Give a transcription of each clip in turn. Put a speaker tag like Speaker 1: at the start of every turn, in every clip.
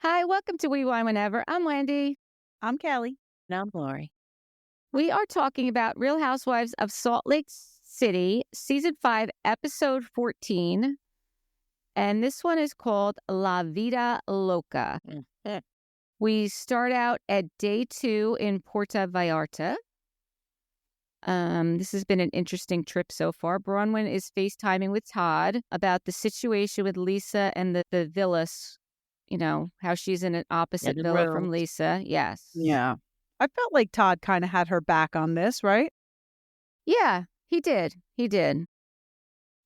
Speaker 1: Hi, welcome to We Wine Whenever. I'm Wendy.
Speaker 2: I'm Kelly.
Speaker 3: And I'm Lori.
Speaker 1: We are talking about Real Housewives of Salt Lake City, Season 5, Episode 14. And this one is called La Vida Loca.
Speaker 3: Mm-hmm.
Speaker 1: We start out at day 2 in Puerto Vallarta. This has been an interesting trip so far. Bronwyn is FaceTiming with Todd about the situation with Lisa and the villas. You know, how she's in an opposite villa from Lisa. Yes.
Speaker 2: Yeah. I felt like Todd kind of had her back on this, right?
Speaker 1: Yeah, he did. He did.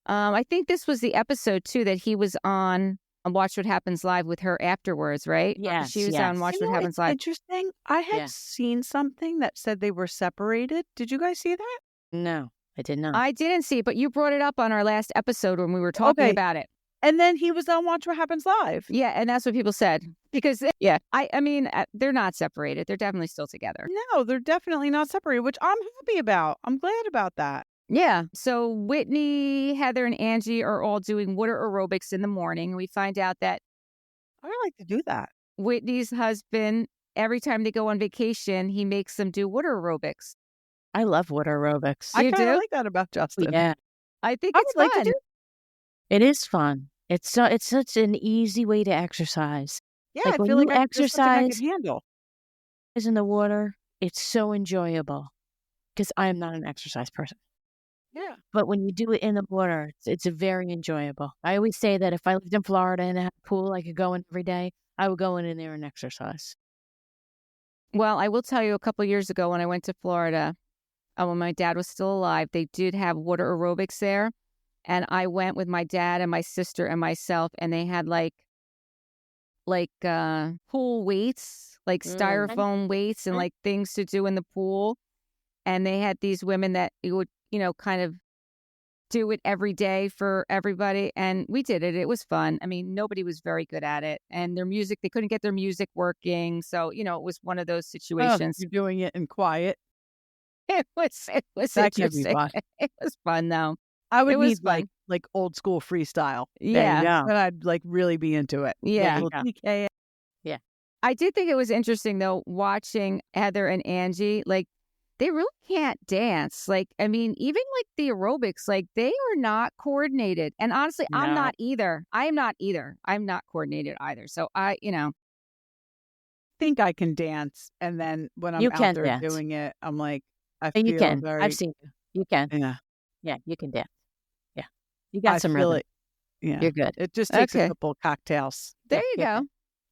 Speaker 1: I think this was the episode, too, that he was on Watch What Happens Live with her afterwards, right?
Speaker 3: Yes,
Speaker 1: She was on Watch What Happens Live.
Speaker 2: Interesting. I had seen something that said they were separated. Did you guys see that?
Speaker 3: No, I did not.
Speaker 1: I didn't see it, but you brought it up on our last episode when we were talking about it.
Speaker 2: And then he was on Watch What Happens Live.
Speaker 1: Yeah, and that's what people said. Because, I mean, they're not separated. They're definitely still together.
Speaker 2: No, they're definitely not separated, which I'm happy about. I'm glad about that.
Speaker 1: Yeah. So Whitney, Heather, and Angie are all doing water aerobics in the morning. We find out that
Speaker 2: I like to do that.
Speaker 1: Whitney's husband, every time they go on vacation, he makes them do water aerobics.
Speaker 3: I love water aerobics.
Speaker 2: I kind of like that about Justin.
Speaker 3: Yeah.
Speaker 1: I think it's fun.
Speaker 3: Like to do. It is fun. It's such an easy way to exercise.
Speaker 2: Yeah,
Speaker 3: like
Speaker 2: I
Speaker 3: when
Speaker 2: feel like
Speaker 3: you exercise
Speaker 2: I could handle.
Speaker 3: In the water, it's so enjoyable because I am not an exercise person.
Speaker 2: Yeah.
Speaker 3: But when you do it in the water, it's very enjoyable. I always say that if I lived in Florida and had a pool I could go in every day, I would go in there and exercise.
Speaker 1: Well, I will tell you, a couple of years ago when I went to Florida, when my dad was still alive, they did have water aerobics there. And I went with my dad and my sister and myself, and they had like pool weights, like styrofoam weights and like things to do in the pool. And they had these women that would, kind of do it every day for everybody. And we did it. It was fun. I mean, nobody was very good at it. And their music, they couldn't get their music working. So, it was one of those situations.
Speaker 2: You're doing it in quiet.
Speaker 1: It was
Speaker 2: that
Speaker 1: interesting.
Speaker 2: Can be fun.
Speaker 1: It was fun, though.
Speaker 2: I would need like old school freestyle.
Speaker 1: Yeah.
Speaker 2: And I'd like really be into it.
Speaker 1: Yeah.
Speaker 2: Yeah.
Speaker 1: I did think it was interesting, though, watching Heather and Angie. Like, they really can't dance. Like, I mean, even like the aerobics, like they are not coordinated. And honestly, no. I'm not either. I'm not coordinated either. So I
Speaker 2: think I can dance. And then when I'm out there doing it, I'm like, I feel
Speaker 3: you can.
Speaker 2: very...
Speaker 3: I've seen you. You can.
Speaker 2: Yeah.
Speaker 3: Yeah, you can dance. Yeah. You got some rhythm.
Speaker 2: Yeah.
Speaker 3: You're good.
Speaker 2: It just takes a couple of cocktails.
Speaker 1: There you go.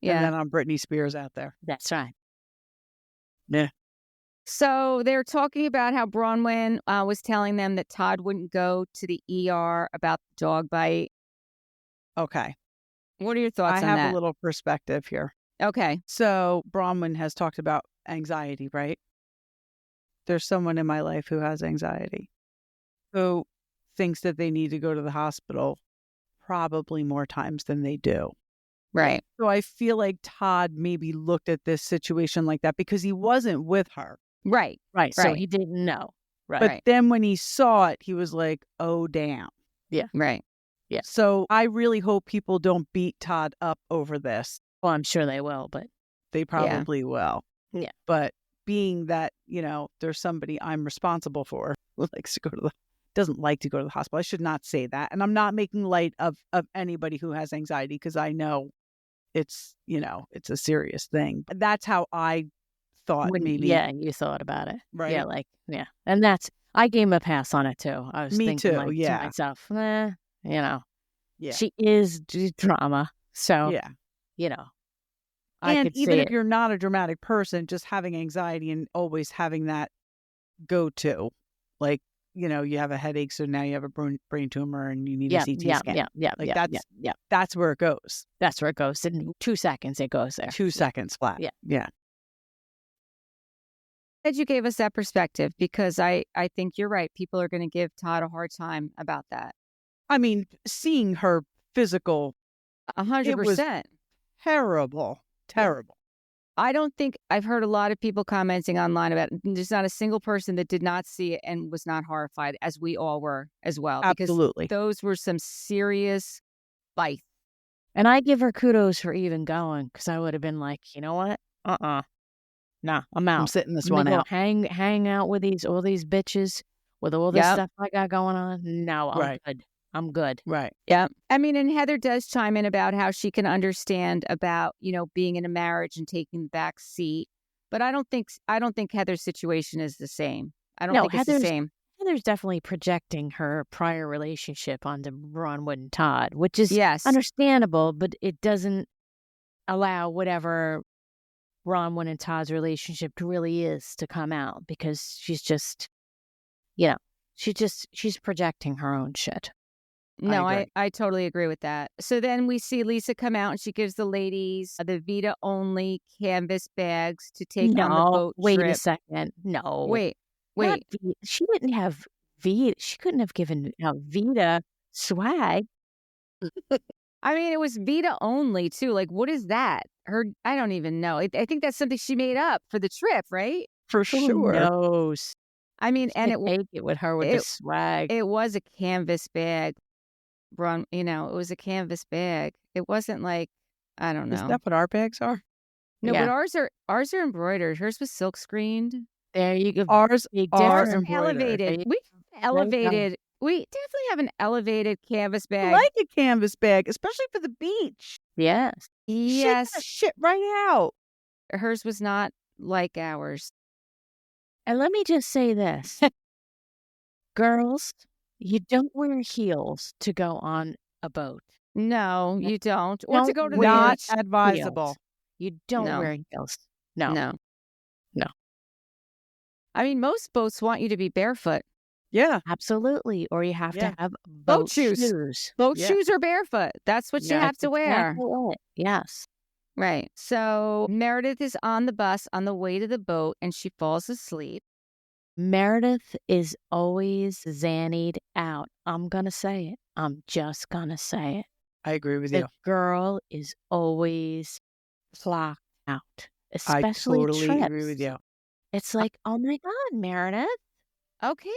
Speaker 1: Yeah.
Speaker 2: And then I'm Britney Spears out there.
Speaker 3: That's right.
Speaker 2: Yeah.
Speaker 1: So they're talking about how Bronwyn was telling them that Todd wouldn't go to the ER about the dog bite.
Speaker 2: Okay.
Speaker 1: What are your thoughts on that?
Speaker 2: I have a little perspective here.
Speaker 1: Okay.
Speaker 2: So Bronwyn has talked about anxiety, right? There's someone in my life who has anxiety, who thinks that they need to go to the hospital probably more times than they do.
Speaker 1: Right.
Speaker 2: So I feel like Todd maybe looked at this situation like that because he wasn't with her.
Speaker 1: Right.
Speaker 3: So he didn't know. Right.
Speaker 2: But then when he saw it, he was like, oh, damn.
Speaker 3: Yeah.
Speaker 1: Right.
Speaker 3: Yeah.
Speaker 2: So I really hope people don't beat Todd up over this.
Speaker 3: Well, I'm sure they will, but
Speaker 2: they probably will.
Speaker 3: Yeah.
Speaker 2: But being that, there's somebody I'm responsible for who doesn't like to go to the hospital. I should not say that. And I'm not making light of anybody who has anxiety because I know it's a serious thing. That's how I thought maybe.
Speaker 3: Yeah, you thought about it.
Speaker 2: Right.
Speaker 3: Yeah, And I gave him a pass on it too. I was thinking
Speaker 2: too,
Speaker 3: to myself,
Speaker 2: Yeah.
Speaker 3: She is drama. So,
Speaker 2: And even if you're not a dramatic person, just having anxiety and always having that go to, like, you have a headache, so now you have a brain tumor and you need a CT scan. That's where it goes.
Speaker 3: That's where it goes. In 2 seconds, it goes there.
Speaker 2: 2 seconds flat. Yeah.
Speaker 1: Glad you gave us that perspective because I think you're right. People are going to give Todd a hard time about that.
Speaker 2: I mean, seeing her physical,
Speaker 1: 100%.
Speaker 2: Terrible.
Speaker 1: I don't think I've heard a lot of people commenting online about it. There's not a single person that did not see it and was not horrified, as we all were as well.
Speaker 2: Absolutely.
Speaker 1: Because those were some serious bites.
Speaker 3: And I give her kudos for even going, because I would have been like, you know what? Nah, I'm out.
Speaker 2: I'm sitting this
Speaker 3: I'm
Speaker 2: one
Speaker 3: gonna
Speaker 2: out.
Speaker 3: go hang out with all these bitches with all this stuff I got going on. No, I'm good. I'm good.
Speaker 2: Right.
Speaker 1: Yeah. I mean, and Heather does chime in about how she can understand about, being in a marriage and taking the back seat. But I don't think Heather's situation is the same. I don't think it's the same.
Speaker 3: Heather's definitely projecting her prior relationship onto Bronwyn and Todd, which is
Speaker 1: Yes.
Speaker 3: understandable, but it doesn't allow whatever Bronwyn and Todd's relationship really is to come out, because she's just, she's projecting her own shit.
Speaker 1: No, I totally agree with that. So then we see Lisa come out and she gives the ladies the Vida-only canvas bags to take on the boat
Speaker 3: wait
Speaker 1: trip.
Speaker 3: a second. No.
Speaker 1: Wait.
Speaker 3: She didn't have Vida. She couldn't have given out Vida swag.
Speaker 1: I mean, it was Vida-only too. Like, what is that? I don't even know. I think that's something she made up for the trip, right?
Speaker 2: For sure.
Speaker 3: Who knows?
Speaker 1: I mean, and
Speaker 3: it with her with the swag.
Speaker 1: It was a canvas bag. It was a canvas bag. It wasn't like, I don't know.
Speaker 2: Is that what our bags are?
Speaker 1: No, but ours are embroidered. Hers was silk screened.
Speaker 3: There you go.
Speaker 2: Ours are
Speaker 1: elevated. We definitely have an elevated canvas bag.
Speaker 2: I like a canvas bag, especially for the beach.
Speaker 3: Yes.
Speaker 1: Yes.
Speaker 2: Shit right out.
Speaker 1: Hers was not like ours.
Speaker 3: And let me just say this. Girls, you don't wear heels to go on a boat.
Speaker 1: No, you don't. Or to go to the
Speaker 2: not
Speaker 1: beach.
Speaker 2: advisable.
Speaker 3: Heels. You don't wear heels. No.
Speaker 1: I mean, most boats want you to be barefoot.
Speaker 2: Yeah.
Speaker 3: Absolutely. Or you have to have
Speaker 1: boat shoes. Boat shoes or barefoot. That's what you have to wear.
Speaker 3: Exactly. Yes.
Speaker 1: Right. So Meredith is on the bus on the way to the boat and she falls asleep.
Speaker 3: Meredith is always zannied out. I'm going to say it. I'm just going to say it.
Speaker 2: I agree with you.
Speaker 3: The girl is always clocked out. Especially
Speaker 2: I totally
Speaker 3: trips.
Speaker 2: agree with you.
Speaker 3: It's like, oh my God, Meredith.
Speaker 1: Okay.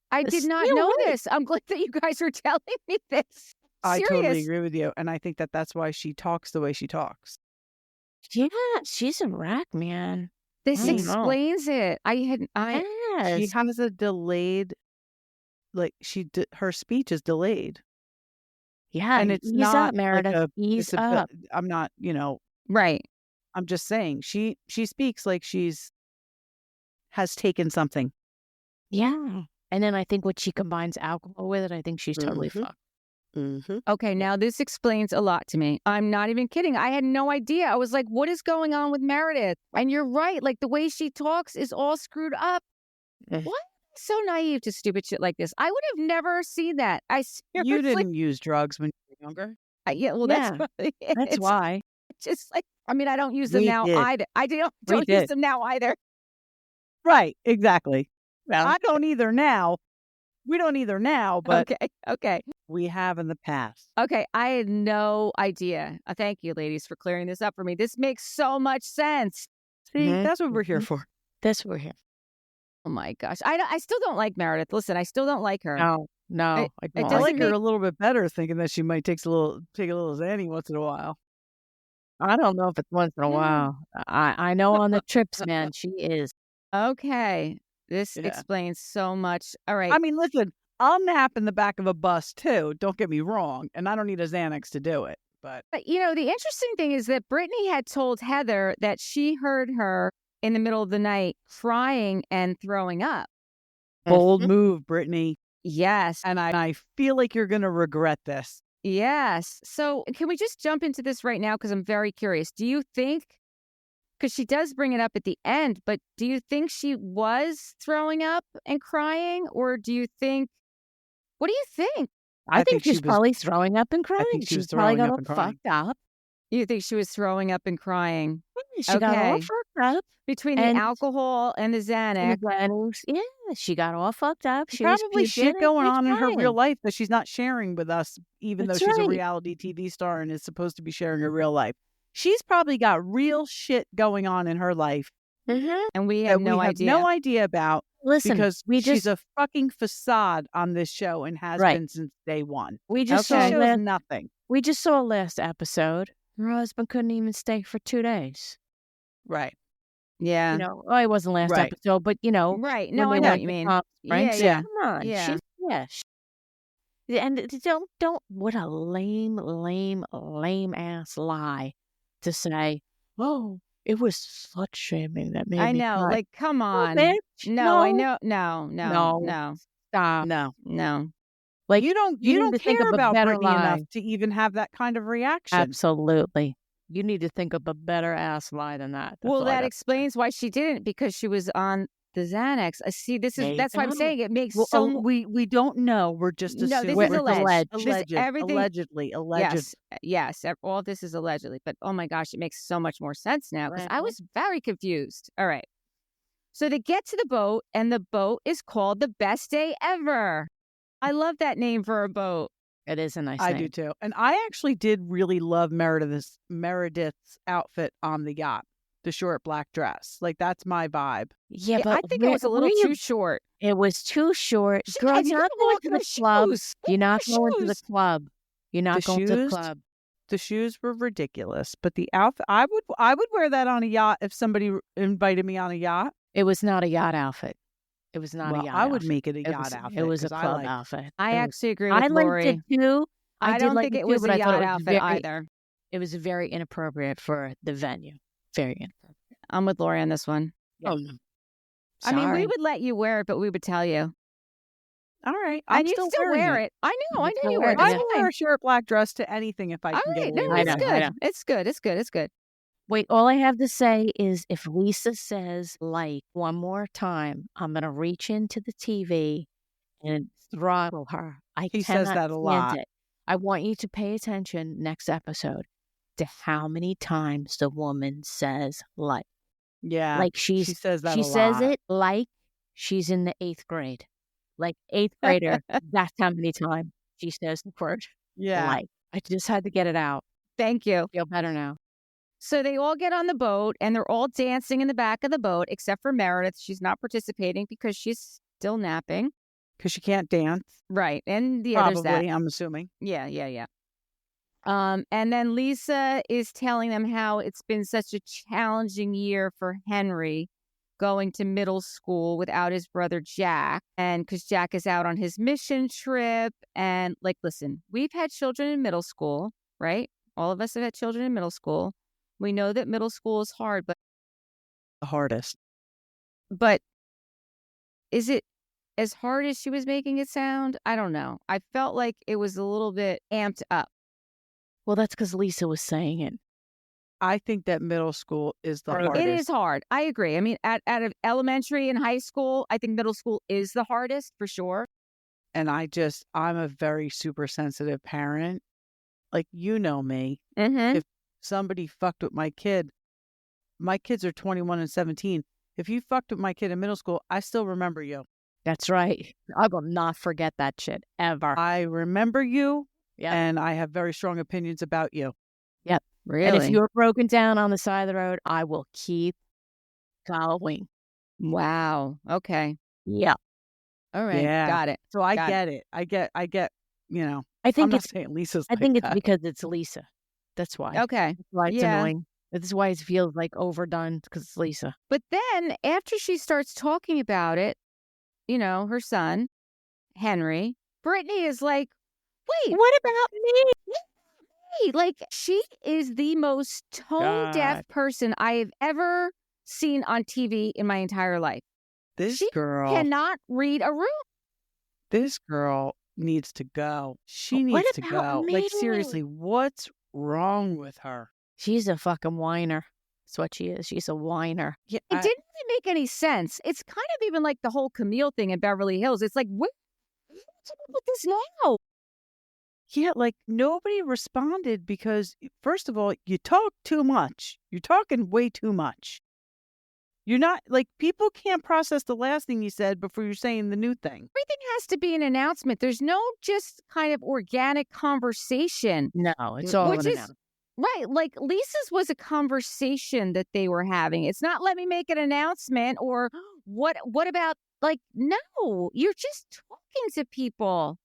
Speaker 1: I did not know this. I'm glad that you guys are telling me this.
Speaker 2: I totally agree with you. And I think that's why she talks the way she talks.
Speaker 3: Yeah, she's a wreck, man.
Speaker 1: This explains it.
Speaker 2: She has a delayed, like her speech is delayed.
Speaker 3: Yeah,
Speaker 2: and it's
Speaker 3: ease
Speaker 2: not
Speaker 3: up, Meredith. Ease up.
Speaker 2: I'm not,
Speaker 1: right.
Speaker 2: I'm just saying she speaks like has taken something.
Speaker 3: Yeah, and then I think when she combines alcohol with it, I think she's totally fucked.
Speaker 2: Mm-hmm.
Speaker 1: Okay, now this explains a lot to me. I'm not even kidding. I had no idea. I was like, what is going on with Meredith? And you're right. Like, the way she talks is all screwed up. What? So naive to stupid shit like this. I would have never seen that.
Speaker 2: You didn't use drugs when you were younger.
Speaker 1: That's probably it.
Speaker 3: That's why.
Speaker 1: Just like, I mean, I don't use them now either. I don't use them now either.
Speaker 2: Right, exactly. Well, I don't either now. We don't either now, but
Speaker 1: okay.
Speaker 2: We have in the past.
Speaker 1: Okay, I had no idea. Thank you, ladies, for clearing this up for me. This makes so much sense.
Speaker 2: See, that's what we're here for.
Speaker 3: That's what we're here.
Speaker 1: Oh my gosh, I still don't like Meredith. Listen, I still don't like her.
Speaker 3: No, I don't.
Speaker 2: I like her a little bit better, thinking that she might take a little Xanny once in a while.
Speaker 3: I don't know if it's once in a while. I know on the trips, man, she is.
Speaker 1: Okay. This explains so much. All right.
Speaker 2: I mean, listen, I'll nap in the back of a bus too. Don't get me wrong. And I don't need a Xanax to do it. But
Speaker 1: the interesting thing is that Britney had told Heather that she heard her in the middle of the night crying and throwing up.
Speaker 2: Bold move, Britney.
Speaker 1: Yes.
Speaker 2: And I feel like you're going to regret this.
Speaker 1: Yes. So can we just jump into this right now? Because I'm very curious. Do you think, because she does bring it up at the end, but do you think she was throwing up and crying? Or do you think, what do you think?
Speaker 3: I think she's probably throwing up and crying.
Speaker 2: I think
Speaker 3: she's probably got all fucked up.
Speaker 1: You think she was throwing up and crying?
Speaker 3: She got all fucked up.
Speaker 1: Between the alcohol and the Xanax.
Speaker 3: Yeah, she got all fucked up. She
Speaker 2: probably shit going on in her real life that she's not sharing with us, even though she's a reality TV star and is supposed to be sharing her real life. She's probably got real shit going on in her life
Speaker 1: And we
Speaker 2: that
Speaker 1: have
Speaker 2: we
Speaker 1: no
Speaker 2: have
Speaker 1: idea.
Speaker 2: no idea about.
Speaker 3: Listen,
Speaker 2: Because
Speaker 3: we
Speaker 2: she's
Speaker 3: just
Speaker 2: a fucking facade on this show and has
Speaker 3: Right.
Speaker 2: been since day one.
Speaker 3: we just
Speaker 2: She
Speaker 3: saw
Speaker 1: Okay.
Speaker 2: shows
Speaker 3: last,
Speaker 2: nothing.
Speaker 3: we just saw last episode. Her husband couldn't even stay for 2 days.
Speaker 2: Right.
Speaker 1: Yeah.
Speaker 3: You know, well, it wasn't last
Speaker 2: Right.
Speaker 3: episode, but you know,
Speaker 1: Right.
Speaker 3: when
Speaker 1: No,
Speaker 3: they
Speaker 1: I know
Speaker 3: went
Speaker 1: what you
Speaker 3: to
Speaker 1: mean.
Speaker 3: Palm
Speaker 1: Yeah,
Speaker 3: Springs,
Speaker 1: yeah.
Speaker 3: come on,
Speaker 1: Yeah.
Speaker 3: and don't what a lame ass lie to say. Oh, it was slut shaming that made
Speaker 1: I
Speaker 3: me
Speaker 1: know.
Speaker 3: cry.
Speaker 1: Like, come
Speaker 3: No,
Speaker 1: on.
Speaker 3: bitch,
Speaker 1: No, I
Speaker 3: no.
Speaker 1: know. No.
Speaker 3: No. Stop.
Speaker 2: No.
Speaker 3: Like
Speaker 2: You don't
Speaker 3: you need
Speaker 2: don't
Speaker 3: to think
Speaker 2: care
Speaker 3: of a
Speaker 2: about
Speaker 3: better
Speaker 2: Britney
Speaker 3: lie.
Speaker 2: enough to even have that kind of reaction.
Speaker 3: Absolutely. You need to think of a better ass lie than that. That's
Speaker 1: Well,
Speaker 3: all I
Speaker 1: that
Speaker 3: got.
Speaker 1: explains why she didn't, because she was on the Xanax. I see.
Speaker 3: There you
Speaker 1: That's why I'm
Speaker 3: go.
Speaker 1: saying it makes
Speaker 2: Well,
Speaker 1: so.
Speaker 2: we don't know. We're just
Speaker 1: No,
Speaker 2: assuming.
Speaker 1: this is
Speaker 3: We're
Speaker 1: alleged.
Speaker 3: alleged.
Speaker 1: Everything.
Speaker 2: Allegedly.
Speaker 1: Yes. All of this is allegedly, but oh my gosh, it makes so much more sense now because I
Speaker 3: Mhm.
Speaker 1: was very confused. All right. So they get to the boat, and the boat is called the Best Day Ever. I love that name for a boat.
Speaker 3: It is a nice
Speaker 2: I
Speaker 3: name.
Speaker 2: do too. And I actually did really love Meredith's outfit on the yacht, the short black dress. Like, that's my vibe.
Speaker 3: Yeah,
Speaker 1: I
Speaker 3: but
Speaker 1: think it was a little
Speaker 3: where you-
Speaker 1: too short.
Speaker 3: It was too short. Girl,
Speaker 1: Guys,
Speaker 3: you're
Speaker 1: you
Speaker 3: not
Speaker 1: can
Speaker 3: going
Speaker 1: walk
Speaker 3: to
Speaker 1: in
Speaker 3: the
Speaker 1: the
Speaker 3: club.
Speaker 1: shoes.
Speaker 3: You're not
Speaker 1: The
Speaker 3: going to the
Speaker 1: shoes.
Speaker 3: club. You're not
Speaker 2: The
Speaker 3: going to the
Speaker 2: shoes?
Speaker 3: club.
Speaker 2: The shoes were ridiculous, but the outfit, I would wear that on a yacht if somebody invited me on a yacht.
Speaker 3: It was not a yacht outfit. It was not
Speaker 2: Well,
Speaker 3: a yacht
Speaker 2: I would
Speaker 3: outfit.
Speaker 2: make it a
Speaker 3: It
Speaker 2: yacht
Speaker 3: was,
Speaker 2: outfit.
Speaker 3: It was a
Speaker 2: 'cause I
Speaker 3: club
Speaker 2: like-
Speaker 3: outfit.
Speaker 1: I
Speaker 3: It was-
Speaker 1: actually agree
Speaker 3: I
Speaker 1: with
Speaker 3: liked
Speaker 1: Lori.
Speaker 3: it too.
Speaker 1: I
Speaker 3: did
Speaker 1: don't
Speaker 3: like
Speaker 1: think it
Speaker 3: too,
Speaker 1: was
Speaker 3: but
Speaker 1: a
Speaker 3: I thought
Speaker 1: yacht
Speaker 3: it was
Speaker 1: outfit
Speaker 3: very,
Speaker 1: either.
Speaker 3: It was very inappropriate for the venue. Very inappropriate.
Speaker 1: I'm with Lori on this one.
Speaker 3: Oh, no.
Speaker 1: I mean, we
Speaker 3: Sorry.
Speaker 1: would let you wear it, but we would tell you.
Speaker 2: All right,
Speaker 1: And
Speaker 2: I'm
Speaker 1: you'd
Speaker 2: still
Speaker 1: still
Speaker 2: wearing
Speaker 1: wear
Speaker 2: it.
Speaker 1: it. I know.
Speaker 3: You'd
Speaker 1: I know
Speaker 3: still
Speaker 1: you
Speaker 3: wear
Speaker 1: would.
Speaker 3: it,
Speaker 2: I
Speaker 1: That's
Speaker 2: will
Speaker 1: fine.
Speaker 2: wear a short black dress to anything if I
Speaker 1: All
Speaker 2: can
Speaker 1: right.
Speaker 2: get
Speaker 1: No,
Speaker 2: away with
Speaker 1: it's
Speaker 2: it.
Speaker 1: good.
Speaker 3: know.
Speaker 1: It's good. It's good. It's good.
Speaker 3: Wait, all I have to say is if Lisa says like one more time, I'm going to reach into the TV and throttle her. I
Speaker 2: He
Speaker 3: cannot
Speaker 2: says that a
Speaker 3: stand
Speaker 2: lot.
Speaker 3: it. I want you to pay attention next episode to how many times the woman says like.
Speaker 2: Yeah,
Speaker 3: Like
Speaker 2: she says that
Speaker 3: she
Speaker 2: a
Speaker 3: says
Speaker 2: lot.
Speaker 3: it like she's in the 8th grade. Like 8th grader, that's how many times she says the word
Speaker 2: Yeah,
Speaker 3: like. I just had to get it out.
Speaker 1: Thank you.
Speaker 3: Feel better now.
Speaker 1: So they all get on the boat and they're all dancing in the back of the boat, except for Meredith. She's not participating because she's still napping.
Speaker 2: because she can't dance.
Speaker 1: Right. And the others that.
Speaker 2: Probably, I'm assuming.
Speaker 1: Yeah. And then Lisa is telling them how it's been such a challenging year for Henry going to middle school without his brother Jack. And because Jack is out on his mission trip. And like, listen, we've had children in middle school, right? All of us have had children in middle school. We know that middle school is hard,
Speaker 2: The hardest.
Speaker 1: but is it as hard as she was making it sound? I don't know. I felt like it was a little bit amped up.
Speaker 3: Well, that's because Lisa was saying it.
Speaker 2: I think that middle school is the
Speaker 3: It
Speaker 2: hardest.
Speaker 1: It is hard. I agree. I mean, at elementary and high school, I think middle school is the hardest for sure.
Speaker 2: And I'm a very super sensitive parent. Like, you know me.
Speaker 1: Mm-hmm.
Speaker 2: If somebody fucked with my kids are 21 and 17. If you fucked with my kid in middle school, I still remember you.
Speaker 3: That's right. I will not forget that shit ever.
Speaker 2: I remember you,
Speaker 3: Yep.
Speaker 2: and I have very strong opinions about you.
Speaker 1: Really?
Speaker 3: And if you're broken down on the side of the road, I will keep going.
Speaker 1: Wow. Okay.
Speaker 3: Yeah.
Speaker 1: All right.
Speaker 2: Yeah.
Speaker 1: Got it.
Speaker 2: So I
Speaker 1: Got
Speaker 2: get it. I get, you know,
Speaker 3: I
Speaker 2: I'm
Speaker 3: think
Speaker 2: not
Speaker 3: it's
Speaker 2: saying Lisa's
Speaker 3: I
Speaker 2: like
Speaker 3: think it's
Speaker 2: that.
Speaker 3: because it's Lisa. That's why.
Speaker 1: Okay.
Speaker 3: That's why it's
Speaker 1: Yeah.
Speaker 3: annoying. That's why it feels like overdone because it's Lisa.
Speaker 1: But then after she starts talking about it, you know, her son, Henry, Brittany is like, wait,
Speaker 3: What about me?
Speaker 1: like she is the most tone deaf
Speaker 2: God.
Speaker 1: person I have ever seen on TV in my entire life.
Speaker 2: This
Speaker 1: she
Speaker 2: girl
Speaker 1: Cannot read a room.
Speaker 2: This girl needs to go. She
Speaker 3: What
Speaker 2: needs to
Speaker 3: about
Speaker 2: go. Like,
Speaker 3: me?
Speaker 2: seriously, what's wrong with her?
Speaker 3: She's a fucking whiner. That's what she is. She's a whiner.
Speaker 2: Yeah,
Speaker 1: It didn't even make any sense. It's kind of even like the whole Camille thing in Beverly Hills. It's like, what's up with this now?
Speaker 2: yeah, like, nobody responded because, first of all, you talk too much. You're talking way too much. You're not, like, people can't process the last thing you said before you're saying the new thing.
Speaker 1: Everything has to be an announcement. There's no just kind of organic conversation.
Speaker 3: No, it's all
Speaker 1: Which
Speaker 3: an
Speaker 1: is-
Speaker 3: announcement.
Speaker 1: Right. Like Lisa's was a conversation that they were having. It's not let me make an announcement or what about like, no, you're just talking to people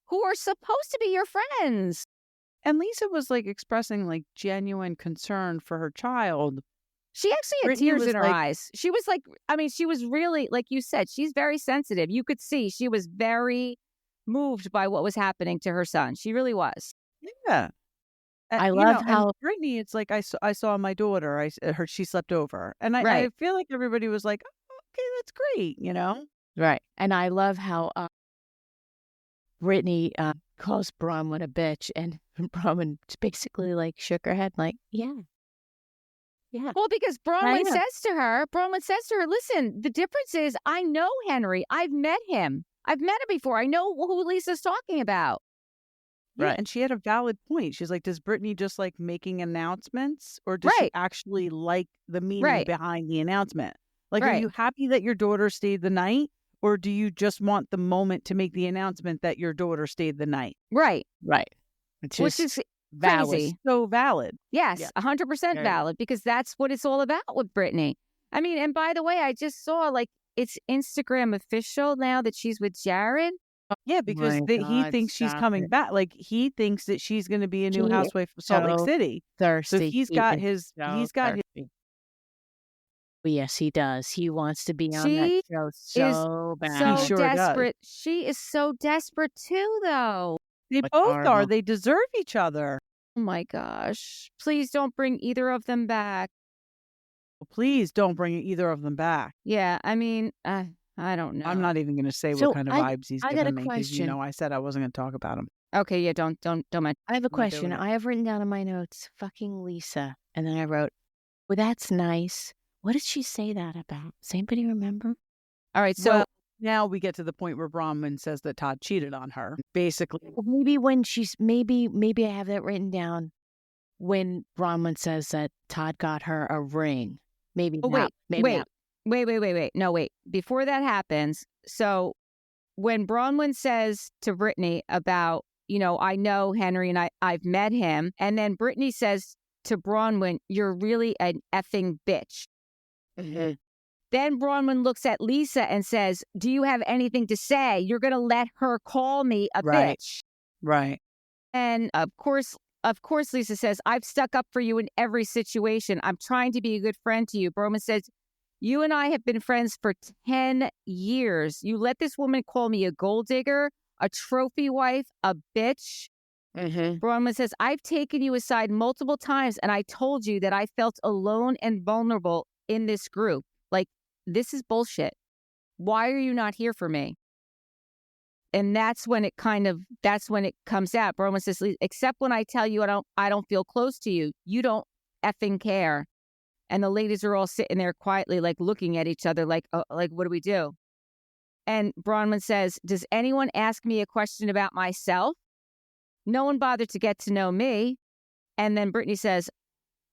Speaker 1: who are supposed to be your friends.
Speaker 2: And Lisa was like expressing like genuine concern for her child.
Speaker 1: She actually had
Speaker 2: Brittany
Speaker 1: tears
Speaker 2: was
Speaker 1: in her
Speaker 2: like-
Speaker 1: eyes. She was like, I mean, she was really, like you said, she's very sensitive. You could see she was very moved by what was happening to her son. She really was.
Speaker 2: Yeah.
Speaker 3: I
Speaker 2: You
Speaker 3: love
Speaker 2: know,
Speaker 3: how-
Speaker 2: and Brittany, it's like I saw my daughter. I heard she slept over, and I
Speaker 1: Right.
Speaker 2: feel like everybody was like, oh, okay, that's great, you know.
Speaker 3: Right. And I love how Whitney calls Bronwyn a bitch, and Bronwyn basically like shook her head like, yeah. Yeah.
Speaker 1: Well, because
Speaker 3: I
Speaker 1: Bronwyn
Speaker 3: know.
Speaker 1: says to her, listen, the difference is I know Henry. I've met him. I've met him before. I know who Lisa's talking about.
Speaker 2: Yeah,
Speaker 3: Right.
Speaker 2: and she had a valid point. She's like, does Brittany just like making announcements, or does she
Speaker 1: Right.
Speaker 2: actually like the meaning
Speaker 1: Right.
Speaker 2: behind the announcement? Like, are
Speaker 1: Right.
Speaker 2: you happy that your daughter stayed the night, or do you just want the moment to make the announcement that your daughter stayed the night?
Speaker 1: Right.
Speaker 3: Right. Which
Speaker 1: Which
Speaker 3: is
Speaker 1: is
Speaker 3: valid.
Speaker 1: crazy.
Speaker 2: So valid.
Speaker 1: Yes,
Speaker 2: Yeah.
Speaker 1: 100%
Speaker 3: Very
Speaker 1: valid because that's what it's all about with Britney. I mean, and by the way, I just saw like it's Instagram official now that she's with Jared.
Speaker 2: Yeah, because
Speaker 3: My
Speaker 2: he
Speaker 3: God,
Speaker 2: thinks she's
Speaker 3: stop
Speaker 2: coming
Speaker 3: it.
Speaker 2: back. Like he thinks that she's going to be a new
Speaker 3: He is
Speaker 2: housewife of Salt Lake
Speaker 3: so
Speaker 2: City. So
Speaker 3: thirsty.
Speaker 2: he's
Speaker 3: He
Speaker 2: got
Speaker 3: is
Speaker 2: his.
Speaker 3: so
Speaker 2: He's got his.
Speaker 3: thirsty. Yes, he does. He wants to be on
Speaker 1: She
Speaker 3: that show so
Speaker 1: So
Speaker 3: bad.
Speaker 2: He sure does.
Speaker 1: desperate. She is so desperate too, though.
Speaker 2: They
Speaker 3: It's
Speaker 2: both are.
Speaker 3: horrible.
Speaker 2: They deserve each other.
Speaker 1: Oh my gosh. Please don't bring either of them back.
Speaker 2: Please don't bring either of them back.
Speaker 1: Yeah, I mean, I don't know.
Speaker 2: I'm not even going to say
Speaker 3: So
Speaker 2: what kind of vibes he's
Speaker 3: I got a
Speaker 2: giving me because you
Speaker 3: question.
Speaker 2: know I said I wasn't going to talk about him.
Speaker 1: Okay, yeah, don't mention.
Speaker 3: I have a
Speaker 2: not doing
Speaker 3: question.
Speaker 2: it.
Speaker 3: I have written down in my notes, fucking Lisa. And then I wrote, well, that's nice. What did she say that about? Does anybody remember?
Speaker 1: All right, so
Speaker 2: Well, now we get to the point where Bronwyn says that Todd cheated on her. Basically,
Speaker 3: Well, maybe when she's, maybe I have that written down when Bronwyn says that Todd got her a ring. Maybe
Speaker 1: oh,
Speaker 3: not. Maybe
Speaker 1: wait.
Speaker 3: not.
Speaker 1: Wait. No, wait. Before that happens, so when Bronwyn says to Britney about, you know, I know Henry and I've met him, and then Britney says to Bronwyn, you're really an effing bitch.
Speaker 3: Mm-hmm.
Speaker 1: Then Bronwyn looks at Lisa and says, do you have anything to say? You're going to let her call me a
Speaker 2: Right.
Speaker 1: bitch.
Speaker 2: right.
Speaker 1: And of course, Lisa says, I've stuck up for you in every situation. I'm trying to be a good friend to you. Bronwyn says, you and I have been friends for 10 years. You let this woman call me a gold digger, a trophy wife, a bitch.
Speaker 3: Mm-hmm.
Speaker 1: Bronwyn says, I've taken you aside multiple times and I told you that I felt alone and vulnerable in this group. Like, this is bullshit. Why are you not here for me? And that's when it comes out. Bronwyn says, except when I tell you I don't feel close to you. You don't effing care. And the ladies are all sitting there quietly, like looking at each other, like, oh, like, what do we do? And Bronwyn says, does anyone ask me a question about myself? No one bothered to get to know me. And then Britney says,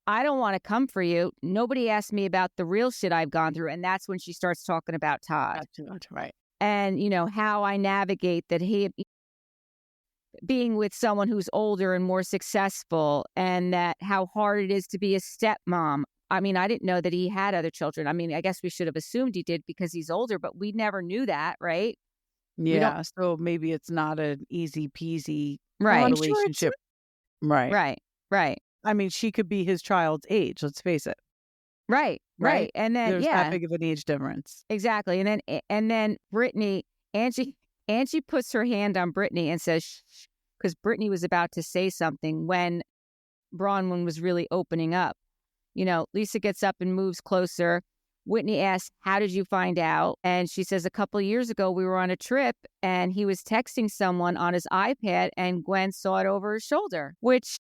Speaker 1: I don't want to come for you. Nobody asked me about the real shit I've gone through. And that's when she starts talking about Todd.
Speaker 3: That's right.
Speaker 1: And, you know, how I navigate that he being with someone who's older and more successful, and that how hard it is to be a stepmom. I mean, I didn't know that he had other children. I mean, I guess we should have assumed he did because he's older, but we never knew that, right?
Speaker 2: Yeah. So maybe it's not an easy peasy
Speaker 1: Right.
Speaker 3: I'm sure it's
Speaker 2: relationship. Right.
Speaker 1: Right.
Speaker 2: I mean, she could be his child's age. Let's face it.
Speaker 1: Right. And then,
Speaker 2: There's
Speaker 1: yeah,
Speaker 2: that big of an age difference.
Speaker 1: exactly. And then Britney, Angie puts her hand on Britney and says, shh, because Britney was about to say something when Bronwyn was really opening up. You know, Lisa gets up and moves closer. Whitney asks, how did you find out? And she says, a couple of years ago, we were on a trip and he was texting someone on his iPad and Gwen saw it over his shoulder, which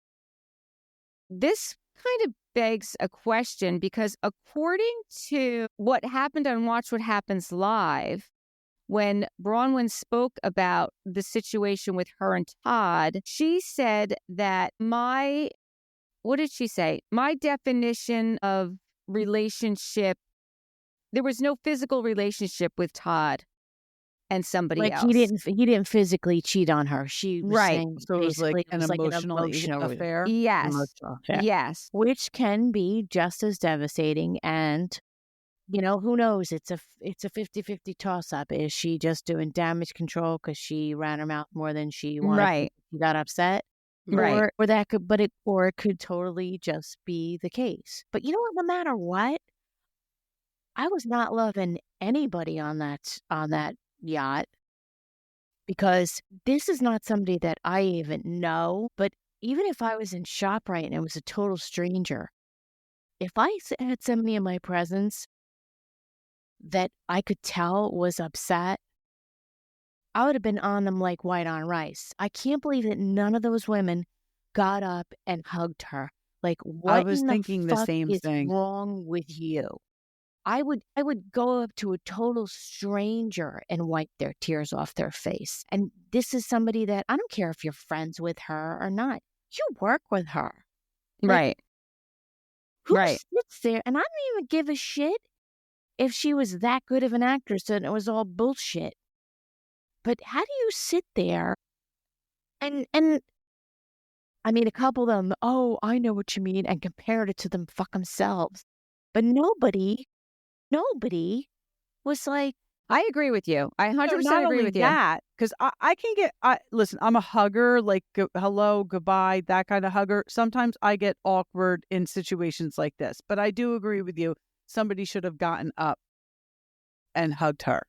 Speaker 1: this kind of begs a question because according to what happened on Watch What Happens Live, when Bronwyn spoke about the situation with her and Todd, she said that what did she say? My definition of relationship, there was no physical relationship with Todd. and somebody
Speaker 3: like
Speaker 1: else.
Speaker 3: he didn't physically cheat on her. She was
Speaker 1: Right.
Speaker 3: saying
Speaker 2: So it was like
Speaker 3: basically
Speaker 2: an emotional affair.
Speaker 1: Yes.
Speaker 3: emotional affair,
Speaker 1: Yes.
Speaker 3: which can be just as devastating. And who knows? It's a 50-50 toss up. Is she just doing damage control because she ran her mouth more than she wanted?
Speaker 1: Right.
Speaker 3: She got upset.
Speaker 1: Right.
Speaker 3: Or that could, or it could totally just be the case. But you know what? No matter what, I was not loving anybody on that yacht, because this is not somebody that I even know. But even if I was in ShopRite and it was a total stranger, if I had somebody in my presence that I could tell was upset, I would have been on them like white on rice. I can't believe that none of those women got up and hugged her. Like, what
Speaker 2: I was
Speaker 3: in
Speaker 2: thinking
Speaker 3: the
Speaker 2: the
Speaker 3: fuck
Speaker 2: same
Speaker 3: is
Speaker 2: thing.
Speaker 3: wrong with you? I would go up to a total stranger and wipe their tears off their face. And this is somebody that I don't care if you're friends with her or not. You work with her. Like,
Speaker 1: Right.
Speaker 3: who
Speaker 1: Right.
Speaker 3: sits there? And I don't even give a shit if she was that good of an actress and it was all bullshit. But how do you sit there and I mean, a couple of them, oh, I know what you mean, and compared it to them fuck themselves. But nobody was like,
Speaker 1: I agree with you. I 100%
Speaker 2: not
Speaker 1: agree
Speaker 2: only
Speaker 1: with you.
Speaker 2: that, because I can get, listen, I'm a hugger, like hello, goodbye, that kind of hugger. Sometimes I get awkward in situations like this, but I do agree with you. Somebody should have gotten up and hugged her.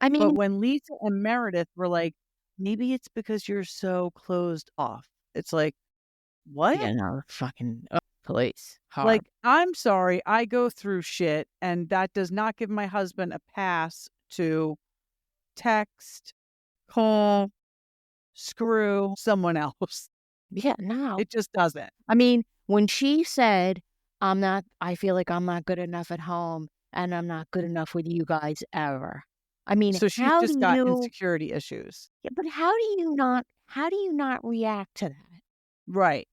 Speaker 3: I mean,
Speaker 2: But when Lisa and Meredith were like, maybe it's because you're so closed off. It's like, what?
Speaker 3: fucking police.
Speaker 2: Like, I'm sorry, I go through shit, and that does not give my husband a pass to text, call, screw someone else.
Speaker 3: Yeah, no.
Speaker 2: It just doesn't.
Speaker 3: I mean, when she said, I feel like I'm not good enough at home and I'm not good enough with you guys ever. I mean,
Speaker 2: So she's
Speaker 3: how
Speaker 2: just
Speaker 3: do
Speaker 2: got
Speaker 3: you,
Speaker 2: insecurity issues.
Speaker 3: yeah, but how do you not react to that?
Speaker 2: Right.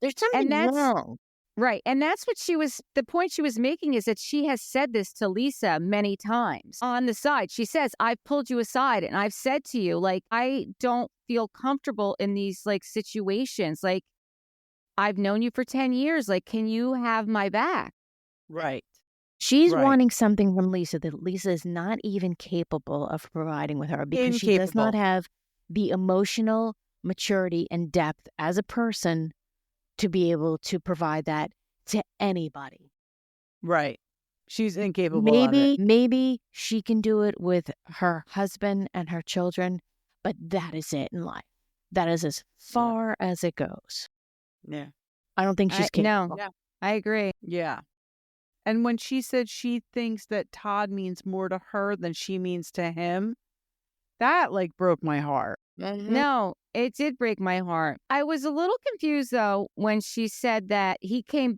Speaker 3: There's something wrong.
Speaker 1: Right. And that's what the point she was making is that she has said this to Lisa many times on the side. She says, I've pulled you aside and I've said to you, like, I don't feel comfortable in these like situations. Like, I've known you for 10 years. Like, can you have my back?
Speaker 2: Right.
Speaker 3: She's wanting something from Lisa that Lisa is not even capable of providing with her, because she does not have the emotional maturity and depth as a person to be able to provide that to anybody.
Speaker 2: Right. She's incapable of it.
Speaker 3: Maybe she can do it with her husband and her children, but that is it in life. That is as far as it goes.
Speaker 2: Yeah.
Speaker 3: I don't think she's capable.
Speaker 1: No, I agree.
Speaker 2: Yeah. And when she said she thinks that Todd means more to her than she means to him, that like broke my heart.
Speaker 3: Mm-hmm.
Speaker 1: No, it did break my heart. I was a little confused though when she said that he came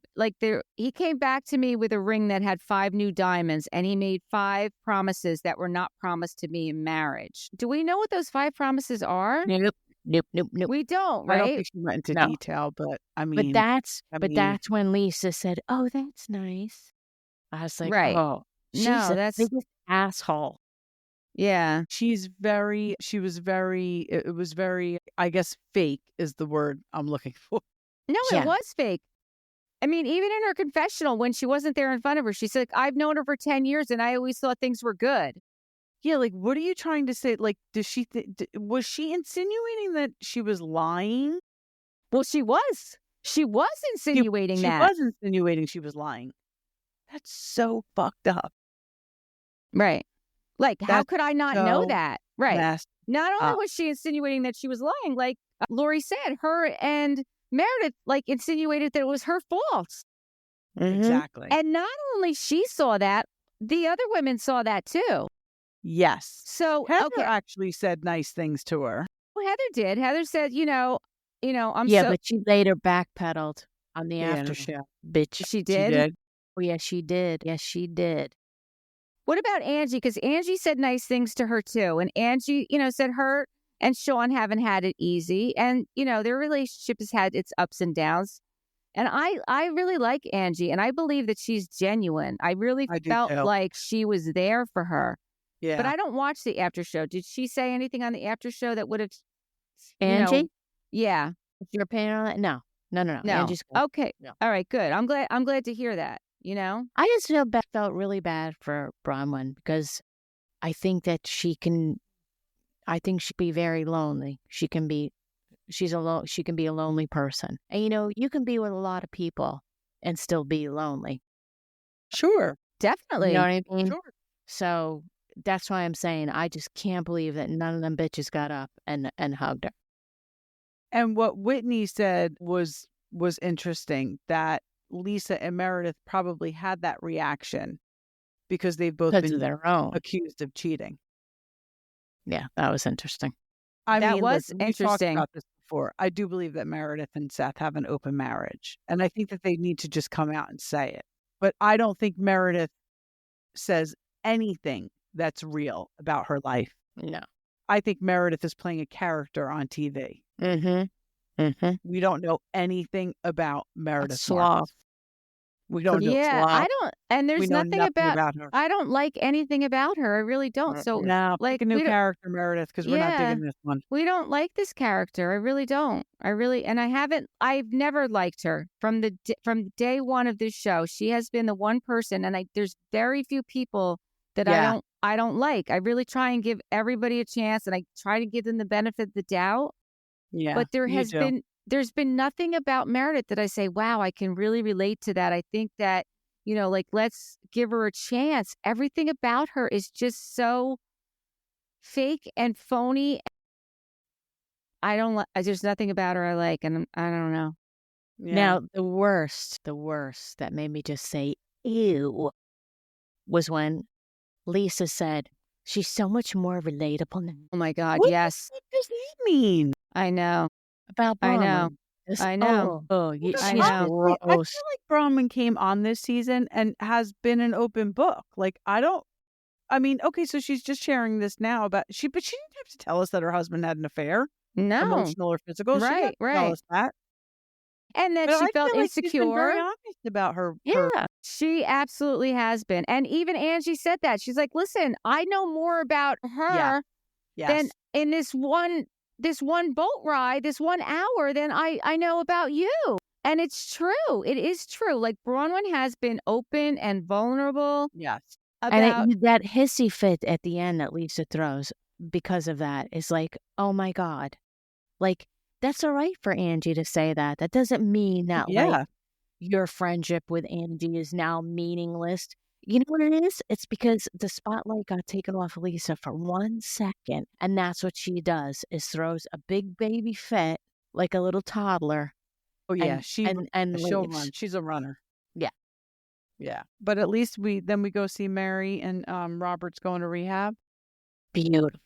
Speaker 1: back to me with a ring that had 5 new diamonds, and he made 5 promises that were not promised to me in marriage. Do we know what those 5 promises are?
Speaker 3: Nope.
Speaker 1: We don't, right?
Speaker 2: I don't think she went into detail, but I mean,
Speaker 3: that's when Lisa said, "Oh, that's nice." I was like,
Speaker 1: right.
Speaker 3: "Oh, she's
Speaker 1: no,
Speaker 3: the
Speaker 1: that's
Speaker 3: biggest asshole."
Speaker 1: Yeah.
Speaker 2: She was very, it was very, I guess, fake is the word I'm looking for.
Speaker 1: No, it was fake. I mean, even in her confessional, when she wasn't there in front of her, she said, I've known her for 10 years and I always thought things were good.
Speaker 2: Yeah, like, what are you trying to say? Like, was she insinuating that she was lying?
Speaker 1: Well, she was. She was insinuating that.
Speaker 2: She was insinuating she was lying. That's so fucked up.
Speaker 1: Right. Like, how could I not know that? Right. Not only was she insinuating that she was lying, like Lori said, her and Meredith like insinuated that it was her fault.
Speaker 2: Mm-hmm. Exactly.
Speaker 1: And not only she saw that, the other women saw that too.
Speaker 2: Yes.
Speaker 1: So
Speaker 2: Heather actually said nice things to her.
Speaker 1: Well, Heather did. Heather said, I'm
Speaker 3: but she later backpedaled on the after show. Bitch.
Speaker 1: She did?
Speaker 3: Oh, yes, she did. Yes, she did.
Speaker 1: What about Angie? Because Angie said nice things to her too. And Angie, said her and Sean haven't had it easy. And, their relationship has had its ups and downs. And I really like Angie. And I believe that she's genuine. I really felt like she was there for her.
Speaker 2: Yeah.
Speaker 1: But I don't watch the after show. Did she say anything on the after show that would have,
Speaker 3: Angie?
Speaker 1: Yeah.
Speaker 3: Your opinion on it? No.
Speaker 1: No.
Speaker 3: Angie's good.
Speaker 1: Okay.
Speaker 3: No.
Speaker 1: All right, good. I'm glad to hear that,
Speaker 3: I just felt really bad for Bronwyn because I think that she can be very lonely. She can be a lonely person. And you can be with a lot of people and still be lonely.
Speaker 2: Sure.
Speaker 1: Definitely.
Speaker 3: You know what I mean?
Speaker 2: Sure.
Speaker 3: So that's why I'm saying I just can't believe that none of them bitches got up and hugged her.
Speaker 2: And what Whitney said was interesting, that Lisa and Meredith probably had that reaction because they've both
Speaker 3: Because
Speaker 2: been
Speaker 3: of their own.
Speaker 2: accused of cheating.
Speaker 3: Yeah, that was interesting.
Speaker 1: That was
Speaker 2: listen, we talked
Speaker 1: interesting.
Speaker 2: about this before. I do believe that Meredith and Seth have an open marriage, and I think that they need to just come out and say it. But I don't think Meredith says anything that's real about her life.
Speaker 3: No.
Speaker 2: I think Meredith is playing a character on TV. We don't know anything about Meredith.
Speaker 3: Sloth.
Speaker 2: We don't know.
Speaker 1: Yeah,
Speaker 2: Sloth.
Speaker 1: I don't, and there's
Speaker 2: We know
Speaker 1: nothing
Speaker 2: nothing
Speaker 1: about
Speaker 2: her.
Speaker 1: I don't like anything about her. I really don't. So
Speaker 2: No,
Speaker 1: like,
Speaker 2: pick a new
Speaker 1: we don't-
Speaker 2: character, Meredith, because we're not digging this one.
Speaker 1: we don't like this character. I really don't. And I've never liked her from day one of this show. She has been the one person, and there's very few people that
Speaker 2: Yeah.
Speaker 1: I don't like. I really try and give everybody a chance, and I try to give them the benefit of the doubt.
Speaker 2: Yeah,
Speaker 1: But there's been nothing about Meredith that I say, wow, I can really relate to that. I think that, let's give her a chance. Everything about her is just so fake and phony. There's nothing about her I like, and I don't know.
Speaker 2: Yeah.
Speaker 3: Now, the worst that made me just say, ew, was when Lisa said, she's so much more relatable than
Speaker 1: Oh my God,
Speaker 2: What
Speaker 1: yes.
Speaker 2: the fuck does that mean?
Speaker 1: I know.
Speaker 3: about
Speaker 1: I know.
Speaker 3: Bronwyn. This-
Speaker 1: I know.
Speaker 3: She's
Speaker 1: I know.
Speaker 2: Honestly, I feel
Speaker 3: gross.
Speaker 2: like Bronwyn came on this season and has been an open book. Like, okay, so she's just sharing this now, but she didn't have to tell us that her husband had an affair,
Speaker 1: No.
Speaker 2: emotional or physical. She didn't have to tell us that.
Speaker 1: And that
Speaker 2: But
Speaker 1: she
Speaker 2: I
Speaker 1: felt
Speaker 2: feel like she's been very
Speaker 1: insecure.
Speaker 2: honest about her.
Speaker 3: Yeah.
Speaker 1: She absolutely has been. And even Angie said that. She's like, listen, I know more about her
Speaker 2: Yes.
Speaker 1: than in this one boat ride, this 1 hour, than I know about you. And it's true. It is true. Like, Bronwyn has been open and vulnerable
Speaker 2: Yes.
Speaker 1: about.
Speaker 3: And that hissy fit at the end that Lisa throws because of that is like, oh my God. Like, that's all right for Angie to say that. That doesn't mean that like your friendship with Angie is now meaningless. You know what it is? It's because the spotlight got taken off Lisa for 1 second. And that's what she does, is throws a big baby fit like a little toddler.
Speaker 2: Oh yeah,
Speaker 3: and
Speaker 2: she'll
Speaker 3: leaves.
Speaker 2: run. She's a runner.
Speaker 3: Yeah.
Speaker 2: Yeah. But at least we go see Mary and Robert's going to rehab.
Speaker 3: Beautiful.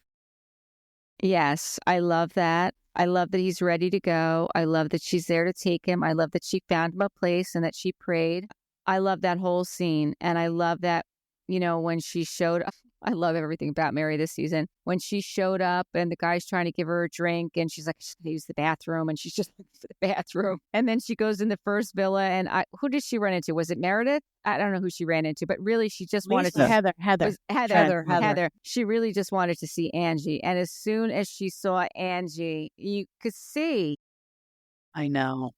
Speaker 1: Yes, I love that. I love that he's ready to go. I love that she's there to take him. I love that she found him a place and that she prayed. I love that whole scene. And I love that, when she showed up, I love everything about Mary this season. When she showed up and the guy's trying to give her a drink and she's like, she's going to use the bathroom, and she's just to the bathroom. And then she goes in the first villa, and who did she run into? Was it Meredith? I don't know who she ran into, but really she just wanted to.
Speaker 3: Heather.
Speaker 1: She really just wanted to see Angie. And as soon as she saw Angie, you could see.
Speaker 2: I know.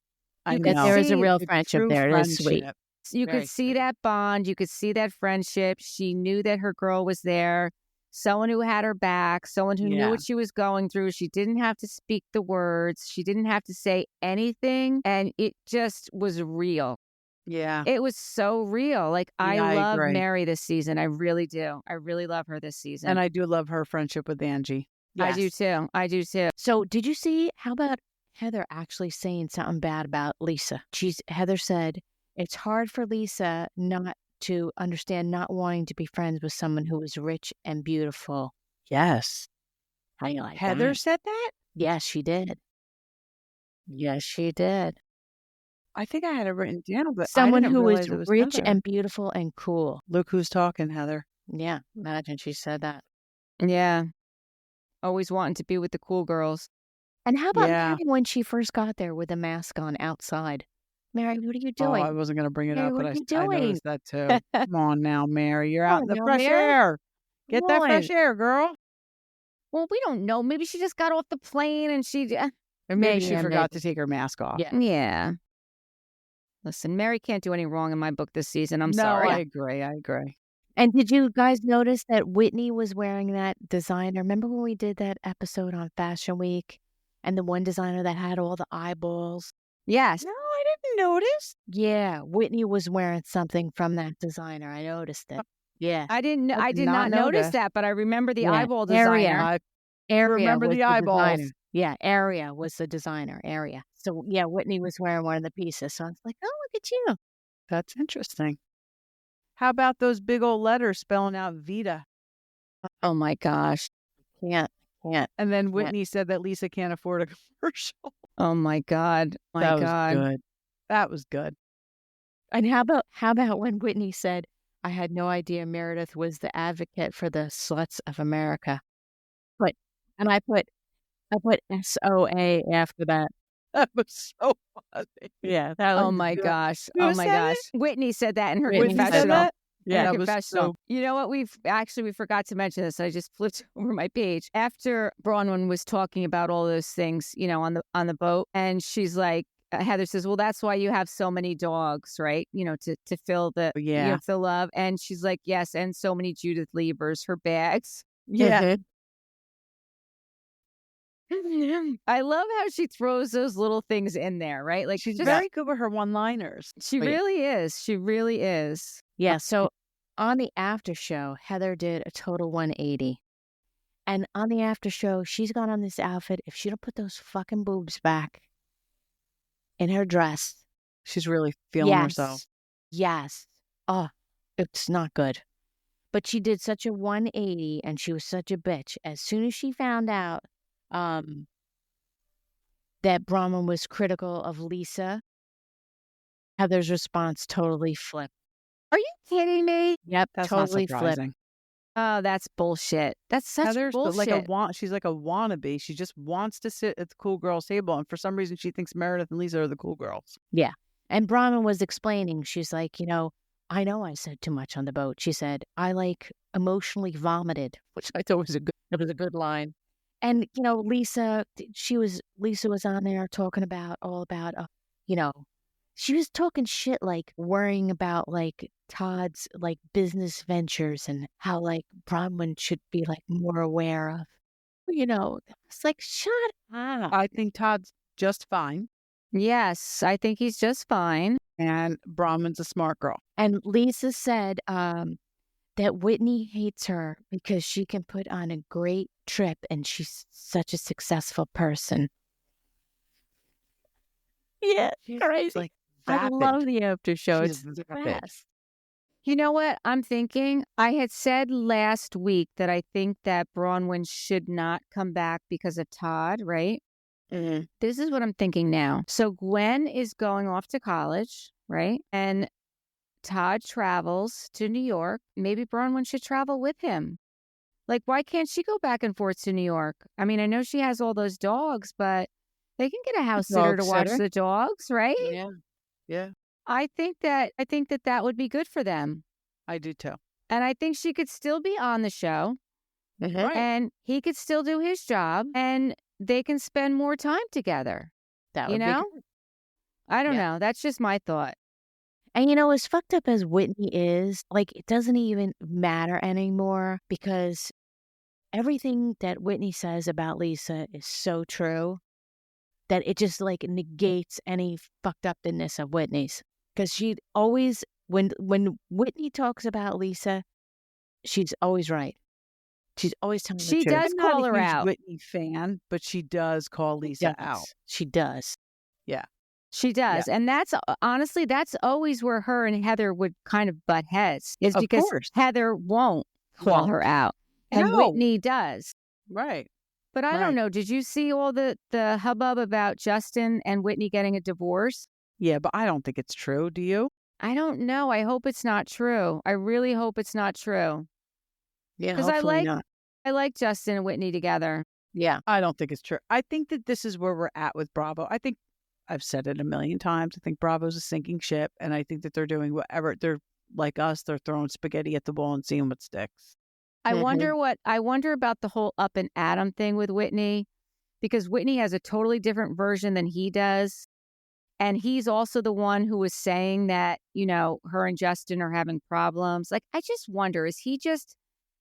Speaker 1: You
Speaker 3: That
Speaker 1: could
Speaker 3: there is a
Speaker 1: see
Speaker 3: real
Speaker 2: the
Speaker 3: friendship
Speaker 2: true
Speaker 3: there. It is sweet.
Speaker 2: friendship.
Speaker 1: You
Speaker 2: Very
Speaker 1: could see
Speaker 2: sweet.
Speaker 1: that bond. You could see that friendship. She knew that her girl was there. Someone who had her back. Someone who knew
Speaker 2: Yeah.
Speaker 1: what she was going through. She didn't have to speak the words. She didn't have to say anything. And it just was real.
Speaker 2: Yeah.
Speaker 1: It was so real. Like,
Speaker 2: Yeah,
Speaker 1: I
Speaker 2: I
Speaker 1: love
Speaker 2: agree.
Speaker 1: Mary this season. I really do. I really love her this season.
Speaker 2: And I do love her friendship with Angie.
Speaker 1: I do too. I do too.
Speaker 3: So did you see, how about Heather actually saying something bad about Lisa? Heather said, it's hard for Lisa not to understand not wanting to be friends with someone who is rich and beautiful.
Speaker 2: Yes.
Speaker 3: How you like
Speaker 2: Heather
Speaker 3: that?
Speaker 2: said that?
Speaker 3: Yes, she did. Yes, she did.
Speaker 2: I think I had it written down, but
Speaker 3: Someone
Speaker 2: I didn't
Speaker 3: who
Speaker 2: realize
Speaker 3: is
Speaker 2: it was
Speaker 3: rich
Speaker 2: Heather.
Speaker 3: and beautiful and cool.
Speaker 2: Look who's talking, Heather.
Speaker 3: Yeah, imagine she said that.
Speaker 1: Yeah. Always wanting to be with the cool girls.
Speaker 3: And how about
Speaker 2: Yeah.
Speaker 3: Mary when she first got there with the mask on outside? Mary, what are you doing?
Speaker 2: Oh, I wasn't going to bring it
Speaker 3: Mary,
Speaker 2: up,
Speaker 3: what
Speaker 2: but
Speaker 3: are you
Speaker 2: I
Speaker 3: doing?
Speaker 2: noticed that too. Come on now, Mary. You're out
Speaker 3: Come
Speaker 2: in the
Speaker 3: on now,
Speaker 2: fresh
Speaker 3: Mary.
Speaker 2: air. Get that fresh air, girl.
Speaker 1: Well, we don't know. Maybe she just got off the plane and she...
Speaker 2: Or maybe she forgot to take her mask off.
Speaker 1: Yeah. Listen, Mary can't do any wrong in my book this season. I'm sorry.
Speaker 2: I agree.
Speaker 3: And did you guys notice that Whitney was wearing that designer? Remember when we did that episode on Fashion Week? And the one designer that had all the eyeballs?
Speaker 1: Yes.
Speaker 2: No, I didn't notice.
Speaker 3: Yeah, Whitney was wearing something from that designer. I noticed it. Yeah.
Speaker 1: I did not notice that, but I remember the eyeball designer.
Speaker 3: Area
Speaker 2: remember
Speaker 3: was
Speaker 2: the eyeballs.
Speaker 3: designer. Yeah, Area was the designer. Area. So yeah, Whitney was wearing one of the pieces. So I was like, oh, look at you.
Speaker 2: That's interesting. How about those big old letters spelling out Vida?
Speaker 1: Oh my gosh.
Speaker 3: Can't.
Speaker 2: And then Whitney said that Lisa can't afford a commercial.
Speaker 1: Oh my God.
Speaker 2: That was good. That was good.
Speaker 3: And how about when Whitney said, I had no idea Meredith was the advocate for the sluts of America. I put SOA after that.
Speaker 2: That was so funny.
Speaker 3: Yeah, that was
Speaker 1: Oh my
Speaker 3: good.
Speaker 1: gosh.
Speaker 2: Who
Speaker 1: Oh my
Speaker 2: said
Speaker 1: gosh.
Speaker 2: it?
Speaker 1: Whitney said that in her
Speaker 3: Whitney said
Speaker 1: confessional.
Speaker 2: that?
Speaker 1: Yeah,
Speaker 2: that was
Speaker 1: confessional.
Speaker 2: so...
Speaker 1: You know what? We forgot to mention this. I just flipped over my page after Bronwyn was talking about all those things, on the boat, and she's like, Heather says, "Well, that's why you have so many dogs, right? To fill the the love." And she's like, "Yes, and so many Judith Liebers, her bags."
Speaker 2: Yeah.
Speaker 1: I love how she throws those little things in there, right? Like
Speaker 2: She's very good with her one-liners.
Speaker 1: She really is. She really is.
Speaker 3: Yeah, so on the after show, Heather did a total 180. And on the after show, she's got on this outfit. If she don't put those fucking boobs back in her dress.
Speaker 2: She's really feeling herself.
Speaker 3: Yes. Oh, it's not good. But she did such a 180 and she was such a bitch. As soon as she found out that Bronwyn was critical of Lisa, Heather's response totally flipped.
Speaker 1: Are you kidding me?
Speaker 3: Yep,
Speaker 2: That's
Speaker 3: totally
Speaker 2: not surprising.
Speaker 3: flipped.
Speaker 1: Oh, that's bullshit. That's such
Speaker 2: Heather's
Speaker 1: bullshit.
Speaker 2: she's like a wannabe. She just wants to sit at the cool girls table, and for some reason she thinks Meredith and Lisa are the cool girls.
Speaker 3: Yeah. And Bronwyn was explaining, she's like, I know I said too much on the boat. She said, I emotionally vomited, which I thought was a good line. And, Lisa was on there talking about she was talking shit, worrying about Todd's business ventures and how Bronwyn should be more aware of, it's like, shut up.
Speaker 2: I think Todd's just fine.
Speaker 1: Yes, I think he's just fine.
Speaker 2: And Bronwyn's a smart girl.
Speaker 3: And Lisa said that Whitney hates her because she can put on a great trip and she's such a successful person. Yeah, crazy. I love the after show. It's the best.
Speaker 1: You know what I'm thinking? I had said last week that I think that Bronwyn should not come back because of Todd, right?
Speaker 3: Mm-hmm.
Speaker 1: This is what I'm thinking now. So Gwen is going off to college, right? And Todd travels to New York. Maybe Bronwyn should travel with him. Why can't she go back and forth to New York? I mean, I know she has all those dogs, but they can get a house sitter to watch the dogs, right?
Speaker 2: Yeah. Yeah.
Speaker 1: I think that would be good for them.
Speaker 2: I do too.
Speaker 1: And I think she could still be on the show.
Speaker 3: Mm-hmm.
Speaker 2: Right.
Speaker 1: And he could still do his job and they can spend more time together.
Speaker 3: That would be good.
Speaker 1: I don't know. That's just my thought.
Speaker 3: And as fucked up as Whitney is, it doesn't even matter anymore because everything that Whitney says about Lisa is so true that it just negates any fucked upness of Whitney's. Because she always, when Whitney talks about Lisa, she's always right. She's always telling the truth.
Speaker 1: She does call her out.
Speaker 2: I'm not a huge Whitney fan, but she does call Lisa out.
Speaker 3: She does.
Speaker 2: Yeah.
Speaker 1: She does. Yeah. And that's honestly, that's always where her and Heather would kind of butt heads, is because Heather won't call her out. And Whitney does.
Speaker 2: Right.
Speaker 1: But I don't know. Did you see all the hubbub about Justin and Whitney getting a divorce?
Speaker 2: Yeah, but I don't think it's true. Do you?
Speaker 1: I don't know. I hope it's not true. I really hope it's not true.
Speaker 3: Yeah,
Speaker 1: because I like Justin and Whitney together.
Speaker 3: Yeah.
Speaker 2: I don't think it's true. I think that this is where we're at with Bravo. I think I've said it a million times. I think Bravo's a sinking ship, and I think that they're doing whatever. They're like us. They're throwing spaghetti at the wall and seeing what sticks.
Speaker 1: I wonder about the whole up and Adam thing with Whitney, because Whitney has a totally different version than he does. And he's also the one who was saying that, her and Justin are having problems. Like, I just wonder, is he just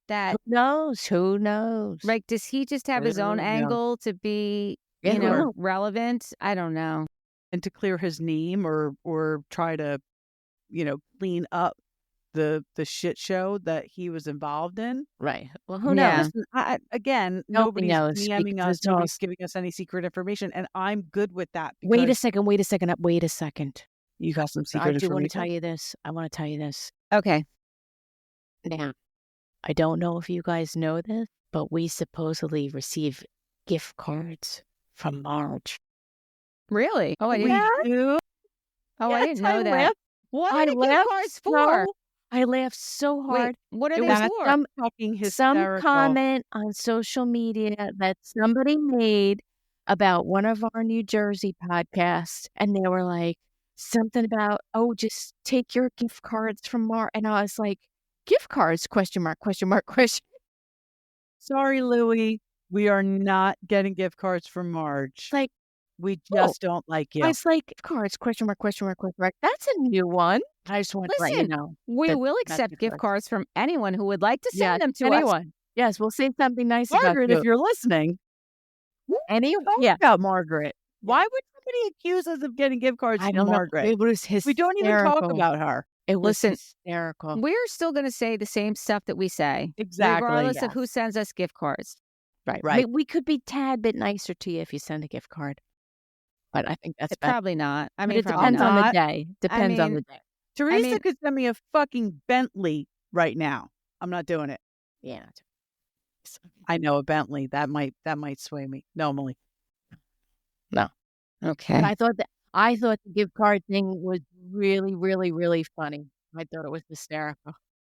Speaker 1: that?
Speaker 3: Who knows?
Speaker 1: Like, does he just have his own angle to be, relevant? I don't know.
Speaker 2: And to clear his name or try to, clean up the shit show that he was involved in.
Speaker 3: Right. Well, who knows?
Speaker 2: Again, nobody's DMing us, nobody's giving us any secret information, and I'm good with that.
Speaker 3: Wait a second.
Speaker 2: You got some secret information?
Speaker 3: I do want to tell you this. I want to tell you this.
Speaker 1: Okay.
Speaker 3: Now, I don't know if you guys know this, but we supposedly receive gift cards from Marge.
Speaker 1: Really? Oh, I didn't.
Speaker 2: Do?
Speaker 1: Oh, I didn't know that. What are the gift cards for?
Speaker 3: I laughed so hard.
Speaker 1: Wait, what are they for?
Speaker 3: Some comment on social media that somebody made about one of our New Jersey podcasts, and they were like, something about, just take your gift cards from Marge. And I was like, gift cards, question mark.
Speaker 2: Sorry, Louie. We are not getting gift cards from Marge.
Speaker 3: Like,
Speaker 2: we just don't like you.
Speaker 3: It's like, gift cards, question mark. That's a new one. I just want to let you know.
Speaker 1: We will accept gift cards from anyone who would like to send them to us.
Speaker 3: Yes, we'll say something nice
Speaker 2: Margaret,
Speaker 3: about you.
Speaker 2: if you're listening.
Speaker 3: Anyone?
Speaker 2: About Margaret. Why would somebody accuse us of getting gift cards from Margaret?
Speaker 3: It was hysterical.
Speaker 2: We don't even talk about her.
Speaker 3: It was hysterical.
Speaker 1: We're still going to say the same stuff that we say.
Speaker 2: Exactly.
Speaker 1: Regardless of who sends us gift cards.
Speaker 3: Right. I mean, we could be a tad bit nicer to you if you send a gift card. But I think that's
Speaker 1: probably not. I mean,
Speaker 3: it depends on the day. On the day.
Speaker 2: Teresa could send me a fucking Bentley right now. I'm not doing it.
Speaker 3: Yeah.
Speaker 2: I know a Bentley. That might sway me. No, Emily.
Speaker 3: No.
Speaker 1: Okay.
Speaker 3: But I thought the gift card thing was really, really, really funny. I thought it was hysterical.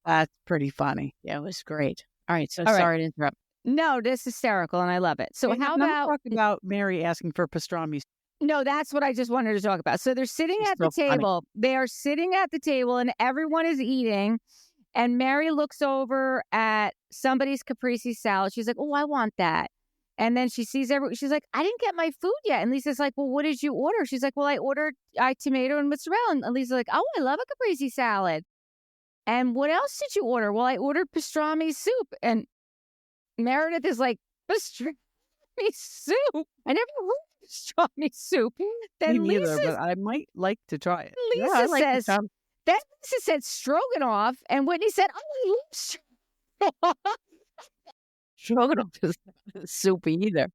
Speaker 2: That's pretty funny.
Speaker 3: Yeah, it was great. All right. So sorry to interrupt.
Speaker 1: No, this is hysterical, and I love it. So how about
Speaker 2: talking about Mary asking for pastrami?
Speaker 1: No, that's what I just wanted to talk about. So they're sitting at the table. They are sitting at the table, and everyone is eating. And Mary looks over at somebody's caprese salad. She's like, "Oh, I want that." And then she sees she's like, "I didn't get my food yet." And Lisa's like, "Well, what did you order?" She's like, "Well, I ordered tomato and mozzarella." And Lisa's like, "Oh, I love a caprese salad." And what else did you order? Well, I ordered pastrami soup. And Meredith is like, pastrami soup? I never heard of pastrami soup. Then
Speaker 2: Me neither, but I might like to try it.
Speaker 1: Lisa said stroganoff, and Whitney said, "Oh, I love stroganoff."
Speaker 3: Stroganoff is not soup either.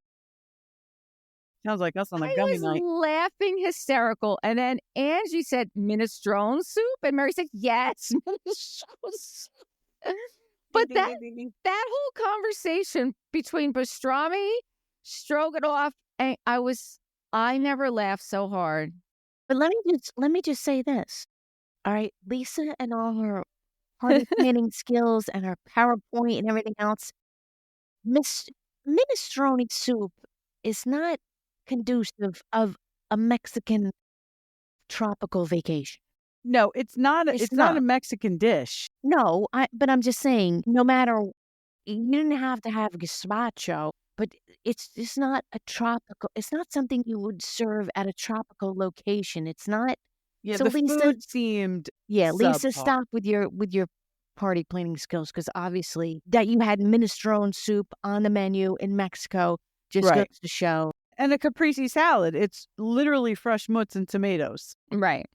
Speaker 2: Sounds like us on a gummy night.
Speaker 1: I was laughing hysterical. And then Angie said minestrone soup, and Mary said, "Yes, minestrone soup." But that whole conversation between pastrami, stroganoff, and I never laughed so hard.
Speaker 3: But let me just say this. All right, Lisa and all her party planning skills and her PowerPoint and everything else, minestrone soup is not conducive of a Mexican tropical vacation.
Speaker 2: No, it's not. It's not a Mexican dish.
Speaker 3: No, but I'm just saying, no matter, you didn't have to have gazpacho, but it's just not a tropical. It's not something you would serve at a tropical location. It's not.
Speaker 2: Yeah, so the food seemed.
Speaker 3: Yeah, Lisa, stop with your party planning skills, because obviously that you had minestrone soup on the menu in Mexico just goes to show.
Speaker 2: And a caprese salad. It's literally fresh mutts and tomatoes.
Speaker 1: Right.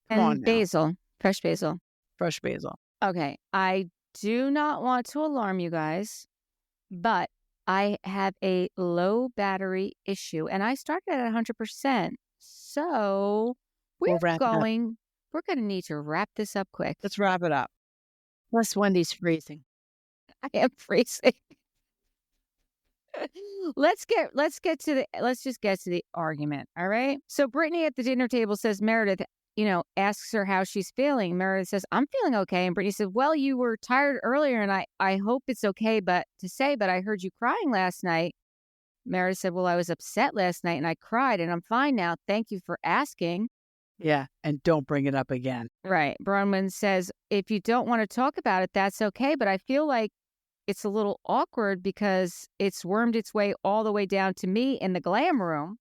Speaker 1: And basil. Fresh basil.
Speaker 2: Fresh basil.
Speaker 1: Okay. I do not want to alarm you guys, but I have a low battery issue, and I started at 100%. So we're going to need to wrap this up quick.
Speaker 2: Let's wrap it up.
Speaker 3: Plus Wendy's freezing.
Speaker 1: I am freezing. Let's just get to the argument. All right. So Brittany at the dinner table says Meredith, asks her how she's feeling. Meredith says, "I'm feeling okay." And Brittany said, "Well, you were tired earlier, and I hope it's okay but I heard you crying last night." Meredith said, "Well, I was upset last night and I cried, and I'm fine now. Thank you for asking."
Speaker 2: Yeah, and don't bring it up again.
Speaker 1: Right. Bronwyn says, "If you don't want to talk about it, that's okay, but I feel like it's a little awkward because it's wormed its way all the way down to me in the glam room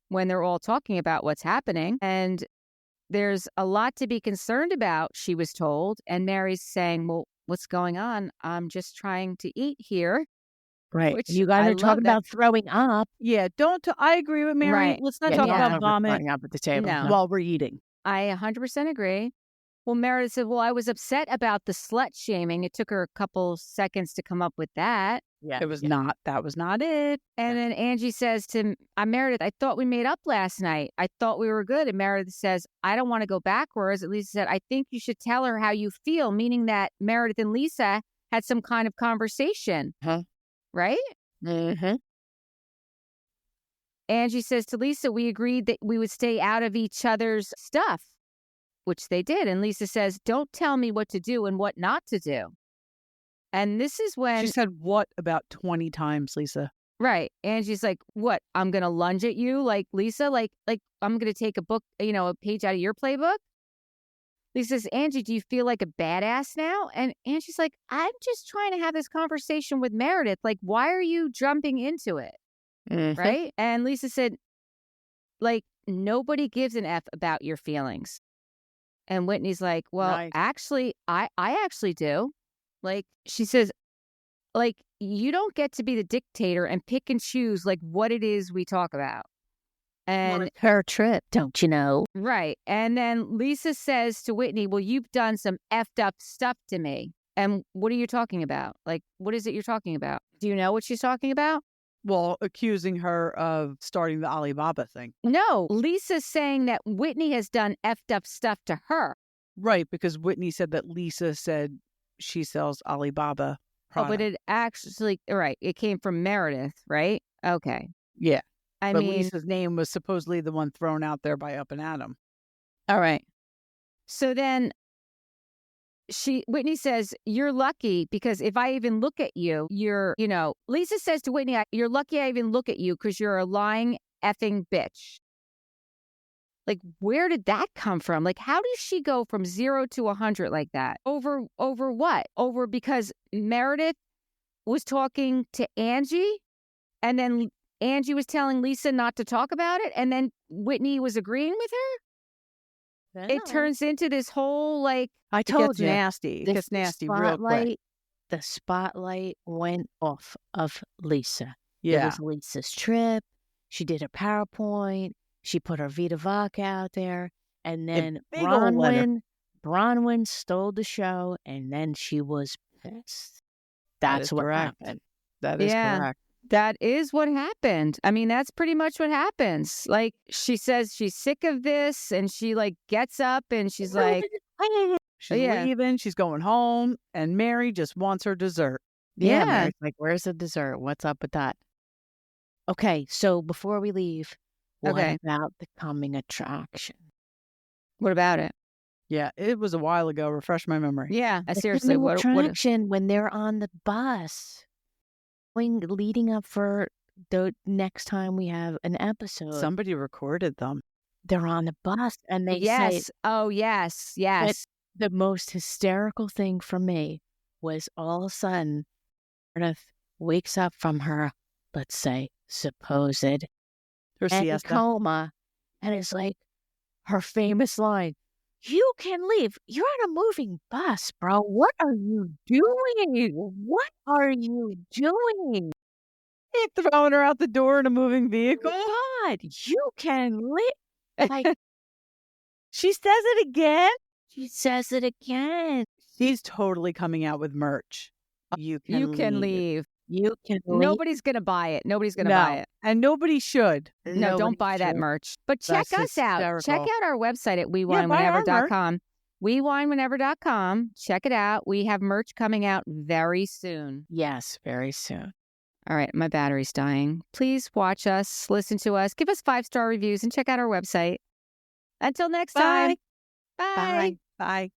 Speaker 1: when they're all talking about what's happening. And there's a lot to be concerned about, she was told. And Mary's saying, well, what's going on? I'm just trying to eat here.
Speaker 3: Right.
Speaker 1: Which
Speaker 3: You guys
Speaker 1: I
Speaker 3: are talking
Speaker 1: love
Speaker 3: about throwing up.
Speaker 2: Yeah, I agree with Mary.
Speaker 1: Right.
Speaker 2: Let's not
Speaker 1: Yeah,
Speaker 2: talk
Speaker 1: yeah.
Speaker 2: about vomit
Speaker 3: Throwing up at the table.
Speaker 1: No.
Speaker 2: while we're eating.
Speaker 1: I 100% agree. Well, Meredith said, well, I was upset about the slut shaming. It took her a couple seconds to come up with that.
Speaker 3: Yeah.
Speaker 2: That was not it.
Speaker 1: And then Angie says to Meredith, I thought we made up last night. I thought we were good. And Meredith says, I don't want to go backwards. And Lisa said, I think you should tell her how you feel, meaning that Meredith and Lisa had some kind of conversation.
Speaker 3: Huh?
Speaker 1: Right?
Speaker 3: Mm-hmm.
Speaker 1: Angie says to Lisa, we agreed that we would stay out of each other's stuff, which they did. And Lisa says, don't tell me what to do and what not to do. And this is when
Speaker 2: She said what about 20 times, Lisa?
Speaker 1: right. Angie's like, what? I'm going to lunge at you? Like, Lisa, like I'm going to take a book, a page out of your playbook? Lisa says, Angie, do you feel like a badass now? And Angie's like, I'm just trying to have this conversation with Meredith. Like, why are you jumping into it?
Speaker 3: Mm-hmm.
Speaker 1: Right? And Lisa said, like, nobody gives an F about your feelings. And Whitney's like, well,
Speaker 2: Nice.
Speaker 1: actually, I actually do. Like, she says, like, you don't get to be the dictator and pick and choose, like, what it is we talk about. And
Speaker 3: her trip, don't you know?
Speaker 1: right. And then Lisa says to Whitney, well, you've done some effed up stuff to me. And what are you talking about? Like, what is it you're talking about? Do you know what she's talking about?
Speaker 2: Well, accusing her of starting the Alibaba thing.
Speaker 1: No, Lisa's saying that Whitney has done effed up stuff to her.
Speaker 2: Right, because Whitney said that Lisa said she sells Alibaba product.
Speaker 1: Oh, but it actually, right, it came from Meredith, right? Okay.
Speaker 2: Yeah.
Speaker 1: I
Speaker 2: But
Speaker 1: mean,
Speaker 2: Lisa's name was supposedly the one thrown out there by Up and Adam.
Speaker 1: all right. So then Whitney says, you're lucky because if I even look at you, Lisa says to Whitney, you're lucky I even look at you because you're a lying effing bitch. Like, where did that come from? Like, how does she go from 0 to 100 like that? Over what? Over because Meredith was talking to Angie and then Angie was telling Lisa not to talk about it and then Whitney was agreeing with her? It turns into this whole, like,
Speaker 2: I
Speaker 1: it
Speaker 2: told
Speaker 1: gets
Speaker 2: you.
Speaker 1: nasty.
Speaker 2: It gets nasty real quick.
Speaker 3: The spotlight went off of Lisa. It
Speaker 2: Yeah.
Speaker 3: was Lisa's trip. She did a PowerPoint. She put her Vida out there. And then
Speaker 2: big old letter.
Speaker 3: Bronwyn stole the show, and then she was pissed. That's what
Speaker 2: correct.
Speaker 3: happened.
Speaker 2: That is
Speaker 1: Yeah.
Speaker 2: correct.
Speaker 1: That is what happened. I mean, that's pretty much what happens. Like, she says she's sick of this and she, like, gets up and she's like,
Speaker 2: She's
Speaker 1: yeah.
Speaker 2: leaving. She's going home. And Mary just wants her dessert.
Speaker 3: Yeah.
Speaker 1: Yeah.
Speaker 3: Mary's like, where's the dessert? What's up with that? Okay, so before we leave, what
Speaker 1: Okay.
Speaker 3: about the coming attraction?
Speaker 1: what about it?
Speaker 2: Yeah, it was a while ago. Refresh my memory.
Speaker 1: Yeah.
Speaker 3: The
Speaker 1: Seriously,
Speaker 3: coming
Speaker 1: what?
Speaker 3: attraction when they're on the bus, leading up for the next time we have an episode.
Speaker 2: Somebody recorded them.
Speaker 3: They're on the bus and they say
Speaker 1: Yes. Oh, yes. Yes.
Speaker 3: the most hysterical thing for me was all of a sudden Meredith wakes up from her, let's say, supposed
Speaker 2: Her siesta.
Speaker 3: coma, and it's like her famous line, you can leave. You're on a moving bus, bro. What are you doing? What are you doing?
Speaker 2: He throwing her out the door in a moving vehicle.
Speaker 3: God, you can leave. Like,
Speaker 2: She says it again.
Speaker 3: she says it again.
Speaker 2: She's totally coming out with merch. You can
Speaker 1: you can
Speaker 2: leave.
Speaker 1: leave.
Speaker 3: You can leave.
Speaker 1: Nobody's going to buy it. Nobody's going to
Speaker 2: No,
Speaker 1: buy it.
Speaker 2: and nobody should.
Speaker 1: No,
Speaker 3: Nobody
Speaker 1: don't buy that
Speaker 3: should.
Speaker 1: merch. But check
Speaker 2: That's
Speaker 1: us out. Check
Speaker 2: hysterical.
Speaker 1: out our website at
Speaker 2: buy our
Speaker 1: wewinewhenever.com. wewinewhenever.com. Check it out. We have merch coming out very soon.
Speaker 3: Yes, very soon.
Speaker 1: All right, my battery's dying. Please watch us, listen to us, give us 5-star reviews, and check out our website. Until next time.
Speaker 2: Bye.
Speaker 1: Bye.
Speaker 2: Bye.